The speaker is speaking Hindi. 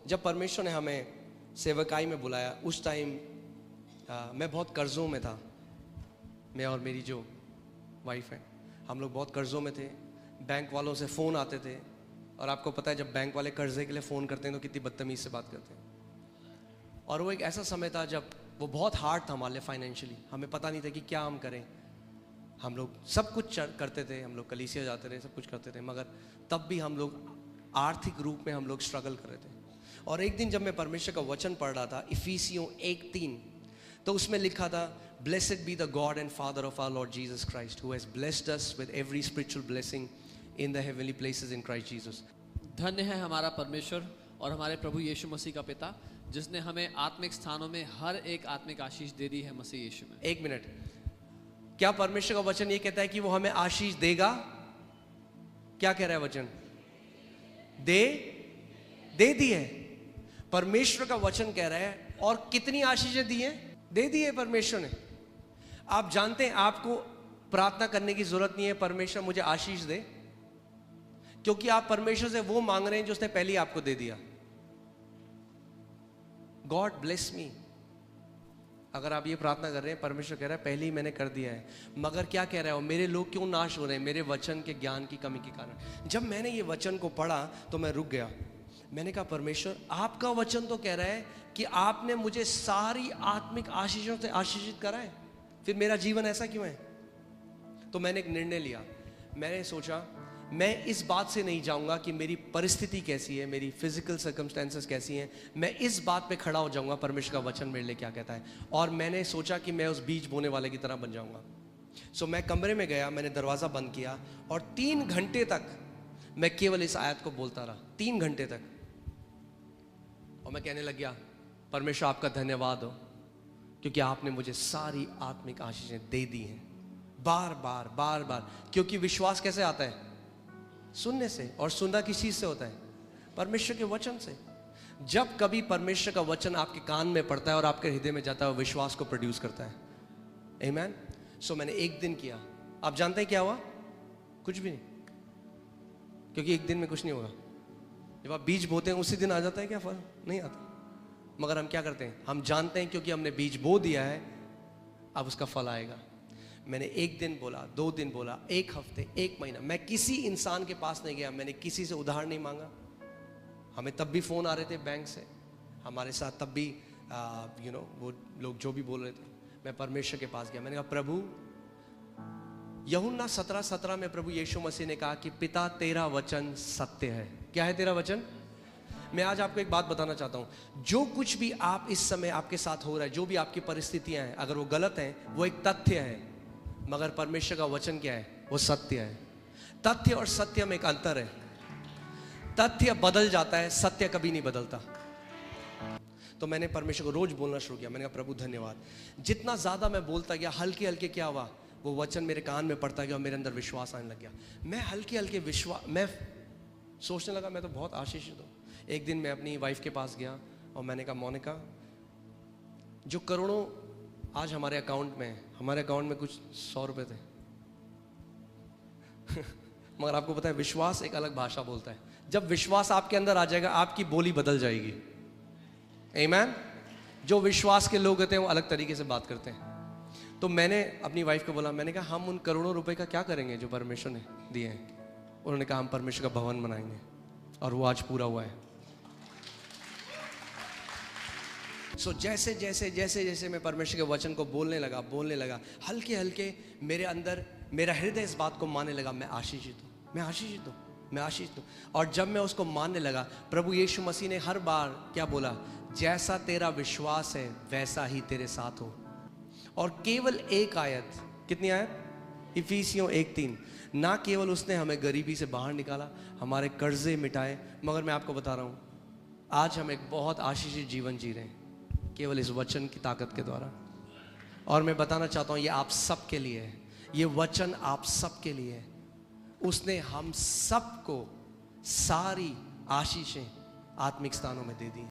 जब परमेश्वर ने हमें सेवकाई में बुलाया उस टाइम मैं बहुत कर्ज़ों में था। मैं और मेरी जो वाइफ है, हम लोग बहुत कर्ज़ों में थे। बैंक वालों से फ़ोन आते थे, और आपको पता है जब बैंक वाले कर्ज़े के लिए फ़ोन करते हैं तो कितनी बदतमीज़ से बात करते हैं। और वो एक ऐसा समय था जब वो बहुत हार्ड था हमारे लिए फाइनेंशियली। हमें पता नहीं था कि क्या हम करें। हम लोग सब कुछ करते थे, हम लोग कलीसिया जाते थे, सब कुछ करते थे, मगर तब भी हम लोग आर्थिक रूप में हम लोग स्ट्रगल कर रहे थे। और एक दिन जब मैं परमेश्वर का वचन पढ़ रहा था, इफिसियों 1:3, तो उसमें लिखा था, blessed be the God and Father of our Lord Jesus Christ who has blessed us with every spiritual blessing in the heavenly places in Christ Jesus. धन्य है हमारा परमेश्वर और हमारे प्रभु यीशु मसीह का पिता, जिसने हमें आत्मिक स्थानों में हर एक आत्मिक आशीष दे दी है मसीह यीशु में। एक मिनट, क्या परमेश्वर का वचन ये कहता है कि वो हमें आशीष देगा? क्या कह रहा है वचन? दे दी है। परमेश्वर का वचन कह रहा है, और कितनी आशीषें दी हैं? दे दी है परमेश्वर ने। आप जानते हैं आपको प्रार्थना करने की जरूरत नहीं है परमेश्वर मुझे आशीष दे, क्योंकि आप परमेश्वर से वो मांग रहे हैं जो उसने पहले ही आपको दे दिया। गॉड ब्लेस मी, अगर आप ये प्रार्थना कर रहे हैं, परमेश्वर कह रहा है पहले ही मैंने कर दिया है। मगर क्या कह रहा है, मेरे लोग क्यों नाश हो रहे हैं? मेरे वचन के ज्ञान की कमी के कारण। जब मैंने ये वचन को पढ़ा तो मैं रुक गया। मैंने कहा परमेश्वर, आपका वचन तो कह रहा है कि आपने मुझे सारी आत्मिक आशीषों से आशीषित करा है, फिर मेरा जीवन ऐसा क्यों है? तो मैंने एक निर्णय लिया। मैंने सोचा मैं इस बात से नहीं जाऊंगा कि मेरी परिस्थिति कैसी है, मेरी फिजिकल सर्कमस्टेंसेस कैसी हैं। मैं इस बात पे खड़ा हो जाऊंगा परमेश्वर का वचन मेरे लिए क्या कहता है। और मैंने सोचा कि मैं उस बीज बोने वाले की तरह बन जाऊंगा। सो मैं कमरे में गया, मैंने दरवाज़ा बंद किया, और 3 घंटे तक मैं केवल इस आयत को बोलता रहा। 3 घंटे तक। और मैं कहने लग गया, परमेश्वर आपका धन्यवाद हो, क्योंकि आपने मुझे सारी आत्मिक आशीषें दे दी हैं। बार बार बार बार। क्योंकि विश्वास कैसे आता है? सुनने से। और सुनना किस चीज से होता है? परमेश्वर के वचन से। जब कभी परमेश्वर का वचन आपके कान में पड़ता है और आपके हृदय में जाता है, विश्वास को प्रोड्यूस करता है। आमीन। सो मैंने एक दिन किया। आप जानते हैं क्या हुआ? कुछ भी नहीं, क्योंकि एक दिन में कुछ नहीं होगा। जब आप बीज बोते हैं उसी दिन आ जाता है क्या? फल नहीं आता। मगर हम क्या करते हैं, हम जानते हैं क्योंकि हमने बीज बो दिया है, अब उसका फल आएगा। मैंने 1 दिन बोला, 2 दिन बोला, 1 हफ्ते, 1 महीना। मैं किसी इंसान के पास नहीं गया, मैंने किसी से उधार नहीं मांगा। हमें तब भी फ़ोन आ रहे थे बैंक से, हमारे साथ तब भी वो लोग जो भी बोल रहे थे। मैं परमेश्वर के पास गया, मैंने कहा प्रभु, यूहन्ना 17:17 में प्रभु यीशु मसीह ने कहा कि पिता तेरा वचन सत्य है। क्या है तेरा वचन? मैं आज आपको एक बात बताना चाहता हूं। जो कुछ भी आप इस समय आपके साथ हो रहा है, जो भी आपकी परिस्थितियां हैं, अगर वो गलत हैं, वो एक तथ्य है। मगर परमेश्वर का वचन क्या है? वो सत्य है। तथ्य और सत्य में एक अंतर है। तथ्य बदल जाता है, सत्य कभी नहीं बदलता। तो मैंने परमेश्वर को रोज बोलना शुरू किया। मैंने कहा प्रभु धन्यवाद। जितना ज्यादा मैं बोलता गया, हल्के हल्के क्या हुआ, वो वचन मेरे कान में पड़ता गया और मेरे अंदर विश्वास आने लग गया। मैं हल्के हल्के मैं सोचने लगा मैं तो बहुत आशीषित हूँ। एक दिन मैं अपनी वाइफ के पास गया और मैंने कहा मोनिका, जो करोड़ों आज हमारे अकाउंट में, हमारे अकाउंट में कुछ 100 रुपए थे मगर आपको पता है विश्वास एक अलग भाषा बोलता है। जब विश्वास आपके अंदर आ जाएगा, आपकी बोली बदल जाएगी। आमीन। जो विश्वास के लोग होते हैं वो अलग तरीके से बात करते हैं। तो मैंने अपनी वाइफ को बोला, मैंने कहा हम उन करोड़ों रुपए का क्या करेंगे जो परमेश्वर ने दिए हैं? उन्होंने कहा हम परमेश्वर का भवन बनाएंगे, और वो आज पूरा हुआ है। सो जैसे जैसे जैसे जैसे मैं परमेश्वर के वचन को बोलने लगा, हल्के हल्के मेरे अंदर मेरा हृदय इस बात को मानने लगा, मैं आशीषित हूँ, मैं आशीषित हूँ, मैं आशीषित हूँ। और जब मैं उसको मानने लगा, प्रभु यीशु मसीह ने हर बार क्या बोला? जैसा तेरा विश्वास है वैसा ही तेरे साथ हो। और केवल एक आयत, कितनी आयत? इफिसियों 1:3। ना केवल उसने हमें गरीबी से बाहर निकाला, हमारे कर्जे मिटाए, मगर मैं आपको बता रहा हूँ आज हम एक बहुत आशीषित जीवन जी रहे हैं केवल इस वचन की ताकत के द्वारा। और मैं बताना चाहता हूँ ये आप सब के लिए है, ये वचन आप सब के लिए है। उसने हम सबको सारी आशीषें आत्मिक स्थानों में दे दी।